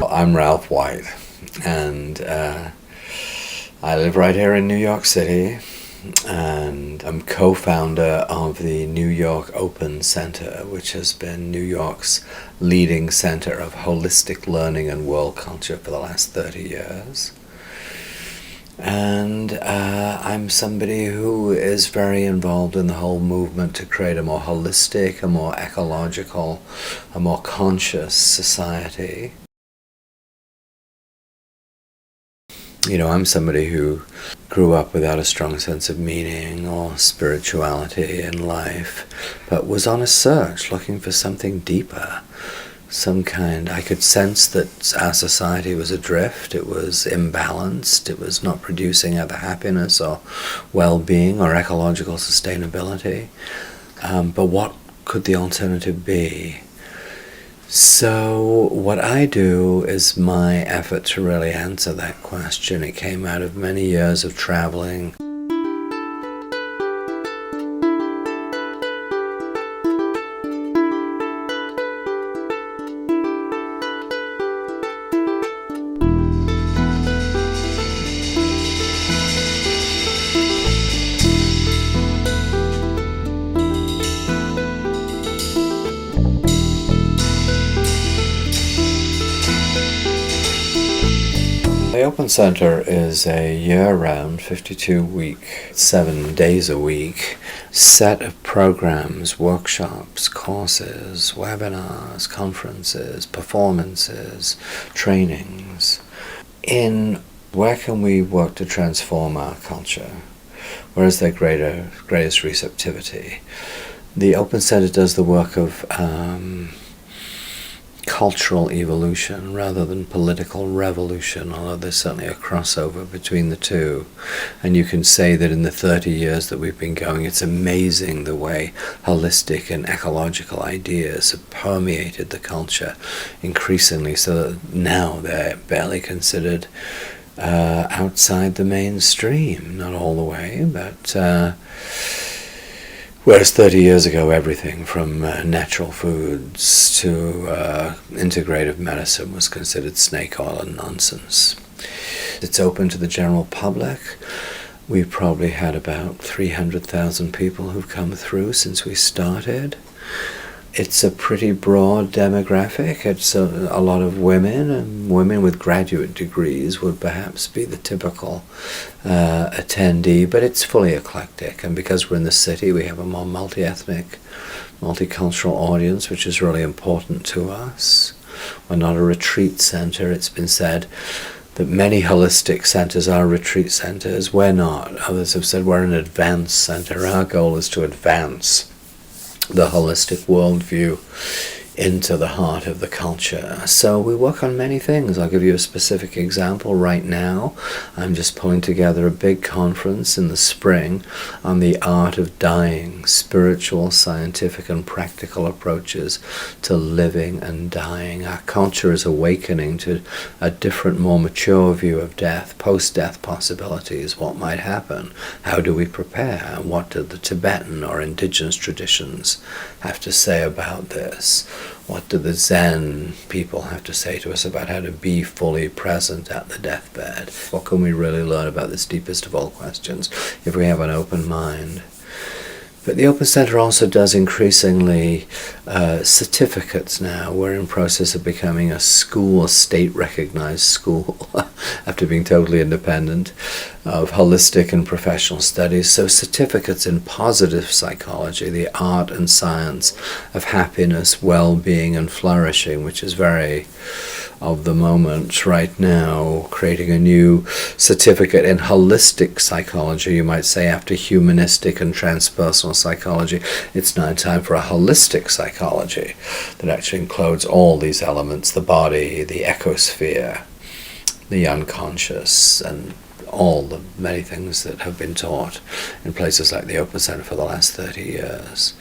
I'm Ralph White, and I live right here in New York City, and I'm co-founder of the New York Open Center, which has been New York's leading center of holistic learning and world culture for the last 30 years. And I'm somebody who is very involved in the whole movement to create a more holistic, a more ecological, a more conscious society. You know, I'm somebody who grew up without a strong sense of meaning or spirituality in life, but was on a search looking for something deeper, some kind. I could sense that our society was adrift, it was imbalanced, it was not producing either happiness or well-being or ecological sustainability. But what could the alternative be? So what I do is my effort to really answer that question. It came out of many years of traveling. The Open Center is a year-round, 52-week, 7 days a week set of programs, workshops, courses, webinars, conferences, performances, trainings. In where can we work to transform our culture? Where is there greatest receptivity? The Open Center does the work of cultural evolution rather than political revolution, although there's certainly a crossover between the two. And you can say that in the 30 years that we've been going, it's amazing the way holistic and ecological ideas have permeated the culture increasingly, so that now they're barely considered outside the mainstream. Not all the way, but whereas 30 years ago, everything from natural foods to integrative medicine was considered snake oil and nonsense. It's open to the general public. We've probably had about 300,000 people who've come through since we started. It's a pretty broad demographic. It's a lot of women, and women with graduate degrees would perhaps be the typical attendee, but it's fully eclectic. And because we're in the city, we have a more multi-ethnic, multicultural audience, which is really important to us. We're not a retreat center. It's been said that many holistic centers are retreat centers. We're not. Others have said we're an advanced center. Our goal is to advance the holistic worldview into the heart of the culture. So we work on many things. I'll give you a specific example right now. I'm just pulling together a big conference in the spring on the art of dying, spiritual, scientific, and practical approaches to living and dying. Our culture is awakening to a different, more mature view of death, post-death possibilities, what might happen, how do we prepare, what do the Tibetan or indigenous traditions have to say about this? What do the Zen people have to say to us about how to be fully present at the deathbed? What can we really learn about this deepest of all questions if we have an open mind? But the Open Center also does increasingly certificates now. We're in process of becoming a school, a state-recognized school, after being totally independent, of holistic and professional studies. So certificates in positive psychology, the art and science of happiness, well-being, and flourishing, which is very of the moment right now, creating a new certificate in holistic psychology, you might say, after humanistic and transpersonal psychology. It's now time for a holistic psychology that actually includes all these elements, the body, the ecosphere, the unconscious, and all the many things that have been taught in places like the Open Center for the last 30 years.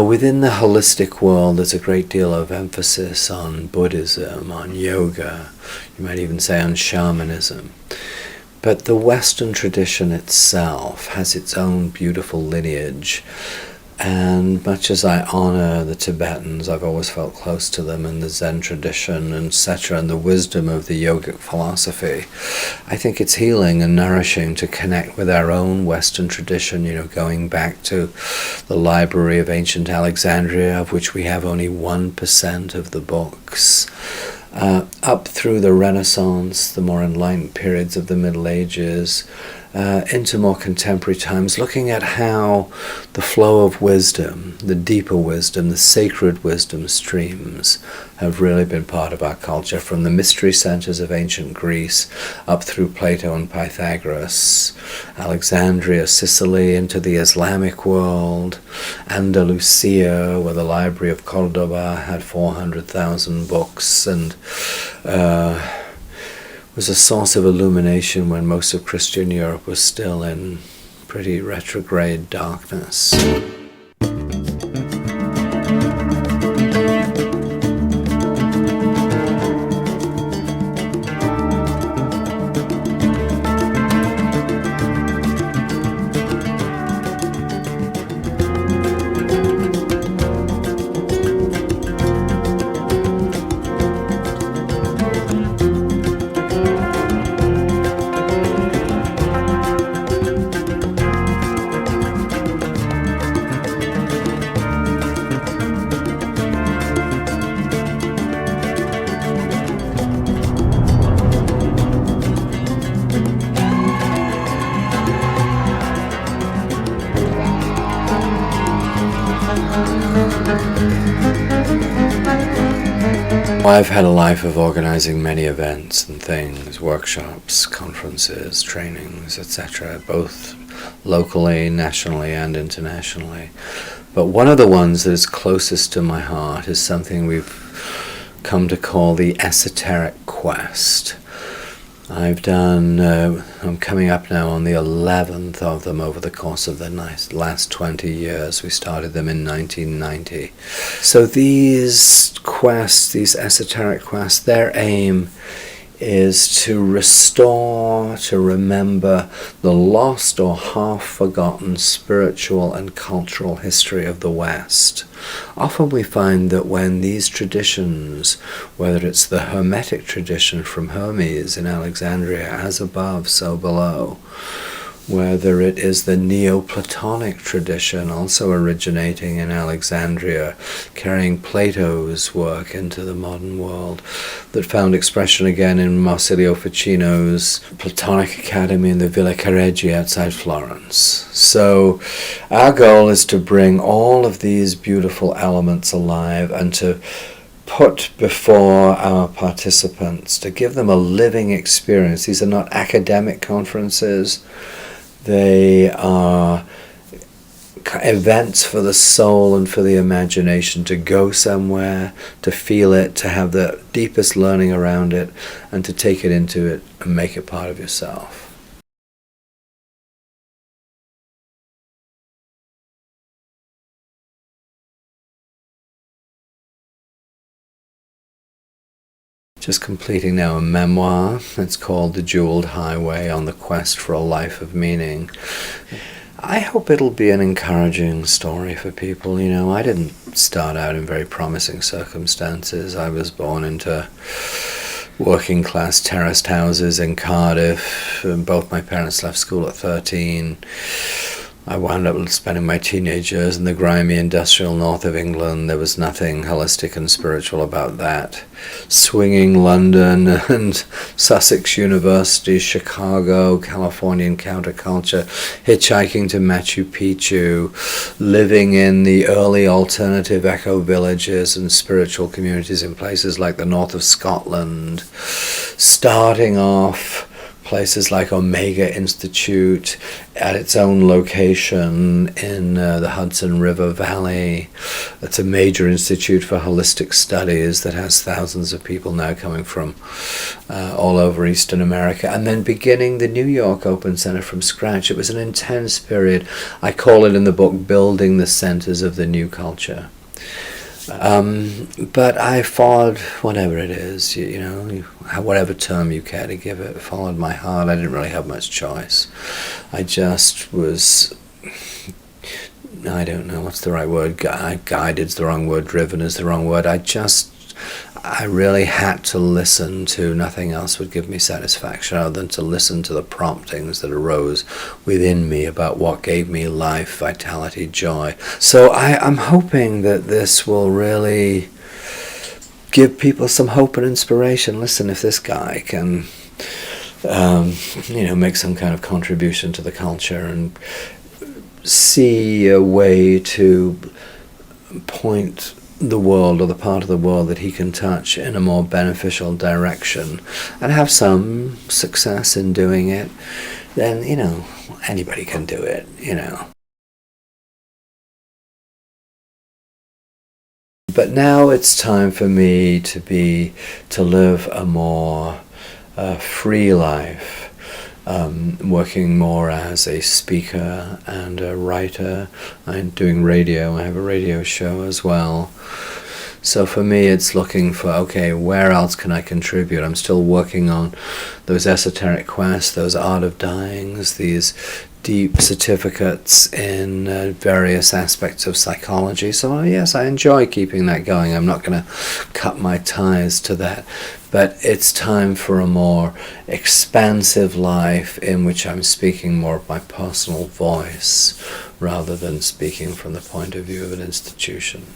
Within the holistic world, there's a great deal of emphasis on Buddhism, on yoga, you might even say on shamanism. But the Western tradition itself has its own beautiful lineage. And much as I honor the Tibetans, I've always felt close to them and the Zen tradition, and etc., and the wisdom of the yogic philosophy. I think it's healing and nourishing to connect with our own Western tradition, going back to the Library of Ancient Alexandria, of which we have only 1% of the books, up through the Renaissance, the more enlightened periods of the Middle Ages, into more contemporary times, looking at how the flow of wisdom, the deeper wisdom, the sacred wisdom streams have really been part of our culture, from the mystery centers of ancient Greece up through Plato and Pythagoras, Alexandria, Sicily, into the Islamic world, Andalusia, where the Library of Cordoba had 400,000 books and was a source of illumination when most of Christian Europe was still in pretty retrograde darkness. I've had a life of organizing many events and things, workshops, conferences, trainings, etc., both locally, nationally, and internationally. But one of the ones that is closest to my heart is something we've come to call the esoteric quest. I've done, I'm coming up now on the 11th of them over the course of the last 20 years. We started them in 1990. So these quests, these esoteric quests, their aim is to restore, to remember the lost or half-forgotten spiritual and cultural history of the West. Often we find that when these traditions, whether it's the Hermetic tradition from Hermes in Alexandria, as above, so below, whether it is the Neoplatonic tradition, also originating in Alexandria, carrying Plato's work into the modern world, that found expression again in Marsilio Ficino's Platonic Academy in the Villa Careggi outside Florence. So our goal is to bring all of these beautiful elements alive and to put before our participants, to give them a living experience. These are not academic conferences. They are events for the soul and for the imagination, to go somewhere, to feel it, to have the deepest learning around it, and to take it into it and make it part of yourself. Just completing now a memoir. It's called The Jeweled Highway on the Quest for a Life of Meaning. I hope it'll be an encouraging story for people. I didn't start out in very promising circumstances. I was born into working class terraced houses in Cardiff. Both my parents left school at 13. I wound up spending my teenage years in the grimy industrial north of England. There was nothing holistic and spiritual about that. Swinging London and Sussex University, Chicago, Californian counterculture, hitchhiking to Machu Picchu, living in the early alternative eco-villages and spiritual communities in places like the north of Scotland, starting off places like Omega Institute at its own location in the Hudson River Valley. It's a major institute for holistic studies that has thousands of people now coming from all over Eastern America. And then beginning the New York Open Center from scratch. It was an intense period. I call it in the book building the centers of the new culture. But I followed whatever it is, whatever term you care to give it, followed my heart. I didn't really have much choice. I just was, I don't know what's the right word, guided's the wrong word, driven is the wrong word. I really had to listen to, nothing else would give me satisfaction other than to listen to the promptings that arose within me about what gave me life, vitality, joy. So I'm hoping that this will really give people some hope and inspiration. Listen, if this guy can, make some kind of contribution to the culture and see a way to point the world or the part of the world that he can touch in a more beneficial direction and have some success in doing it, then, anybody can do it, But now it's time for me to live a more free life. Working more as a speaker and a writer. I'm doing radio. I have a radio show as well. So for me, it's looking for, okay, where else can I contribute? I'm still working on those esoteric quests, those art of dyings, these deep certificates in various aspects of psychology. So yes, I enjoy keeping that going. I'm not going to cut my ties to that. But it's time for a more expansive life in which I'm speaking more of my personal voice rather than speaking from the point of view of an institution.